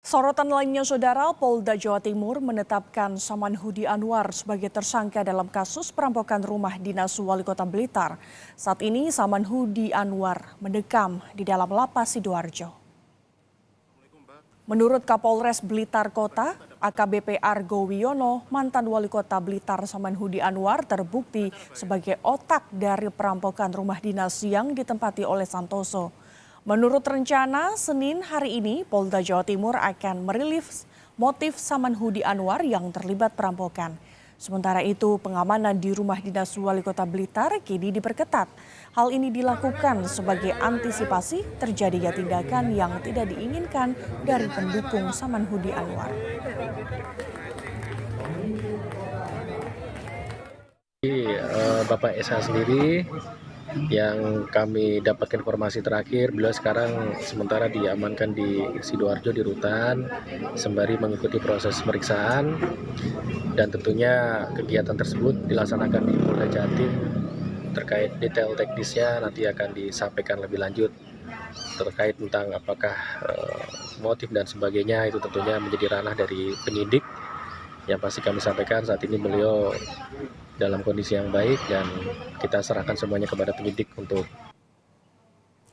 Sorotan lainnya, Saudara, Polda Jawa Timur menetapkan Samanhudi Anwar sebagai tersangka dalam kasus perampokan rumah dinas Wali Kota Blitar. Saat ini Samanhudi Anwar mendekam di dalam lapas Sidoarjo. Menurut Kapolres Blitar Kota, AKBP Argo Wiono, mantan Wali Kota Blitar Samanhudi Anwar terbukti sebagai otak dari perampokan rumah dinas yang ditempati oleh Santoso. Menurut rencana, Senin hari ini Polda Jawa Timur akan merilis motif Samanhudi Anwar yang terlibat perampokan. Sementara itu, pengamanan di rumah dinas Wali Kota Blitar kini diperketat. Hal ini dilakukan sebagai antisipasi terjadinya tindakan yang tidak diinginkan dari pendukung Samanhudi Anwar. Bapak SH sendiri yang kami dapatkan informasi terakhir, beliau sekarang sementara diamankan di Sidoarjo di rutan sembari mengikuti proses pemeriksaan, dan tentunya kegiatan tersebut dilaksanakan di Polda Jatim. Terkait detail teknisnya nanti akan disampaikan lebih lanjut terkait tentang apakah motif dan sebagainya, itu tentunya menjadi ranah dari penyidik. Yang pasti kami sampaikan saat ini beliau dalam kondisi yang baik dan kita serahkan semuanya kepada penyidik untuk.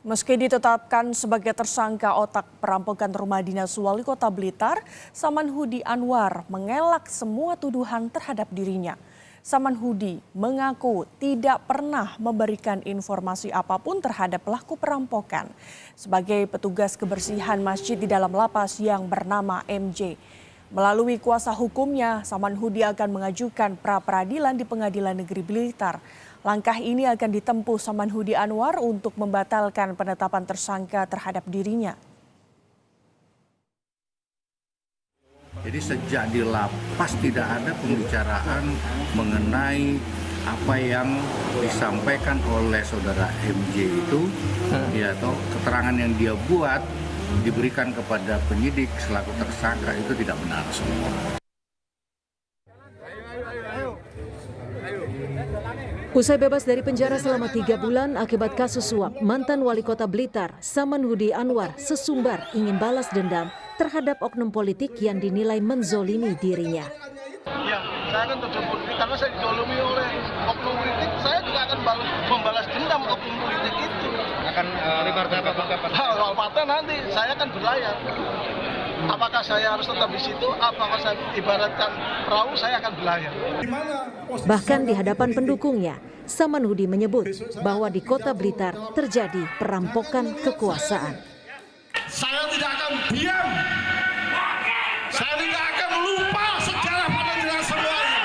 Meski ditetapkan sebagai tersangka otak perampokan rumah dinas Wali Kota Blitar, Samanhudi Anwar mengelak semua tuduhan terhadap dirinya. Samanhudi mengaku tidak pernah memberikan informasi apapun terhadap pelaku perampokan. Sebagai petugas kebersihan masjid di dalam lapas yang bernama MJ. Melalui kuasa hukumnya, Samanhudi akan mengajukan pra-peradilan di Pengadilan Negeri Blitar. Langkah ini akan ditempuh Samanhudi Anwar untuk membatalkan penetapan tersangka terhadap dirinya. Jadi sejak di lapas tidak ada pembicaraan mengenai apa yang disampaikan oleh saudara MJ itu, ya, atau keterangan yang dia buat diberikan kepada penyidik selaku tersangka itu tidak benar semua. Usai bebas dari penjara selama 3 bulan akibat kasus suap, mantan Wali Kota Blitar, Samanhudi Anwar, sesumbar ingin balas dendam terhadap oknum politik yang dinilai menzolimi dirinya. Ya, saya akan terjun politik karena saya dizolimi oleh oknum politik. Saya juga akan membalas dendam oknum politik itu. Akan soal partai nanti saya akan berlayar. Apakah saya harus tetap di situ? Apakah saya ibaratkan perahu, saya akan berlayar. Bahkan di hadapan pendukungnya, Samanhudi menyebut bahwa di Kota Blitar terjadi perampokan kekuasaan. Saya tidak akan diam. Saya tidak akan lupa sejarah pada diri semuanya.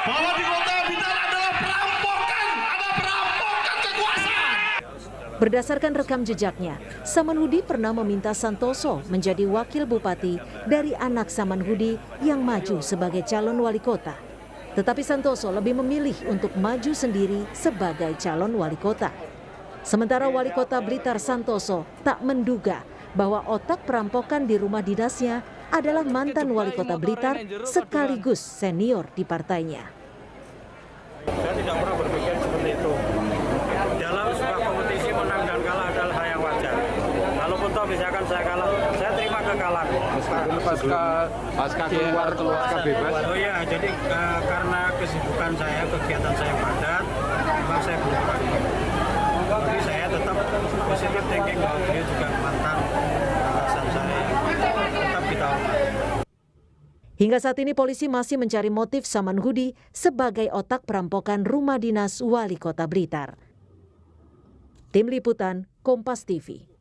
Bahwa di Kota Blitar adalah perampokan, ada perampokan kekuasaan. Berdasarkan rekam jejaknya, Samanhudi pernah meminta Santoso menjadi wakil bupati dari anak Samanhudi yang maju sebagai calon wali kota. Tetapi Santoso lebih memilih untuk maju sendiri sebagai calon wali kota. Sementara Wali Kota Blitar Santoso tak menduga bahwa otak perampokan di rumah dinasnya adalah mantan Wali Kota Blitar sekaligus senior di partainya. Saya tidak pernah berpikir seperti itu. Dalam sebuah kompetisi menang dan kalah adalah hal yang wajar. Kalaupun toh misalkan saya kalah, saya terima kekalahan. Pasca keluar bebas. Oh iya, jadi karena kesibukan saya, kegiatan saya padat, memang saya belum pagi. Jadi saya tetap positif thinking bahwa beliau juga mantan atasan saya, tetap kita hormati. Hingga saat ini polisi masih mencari motif Samanhudi sebagai otak perampokan rumah dinas Wali Kota Blitar. Tim Liputan, Kompas TV.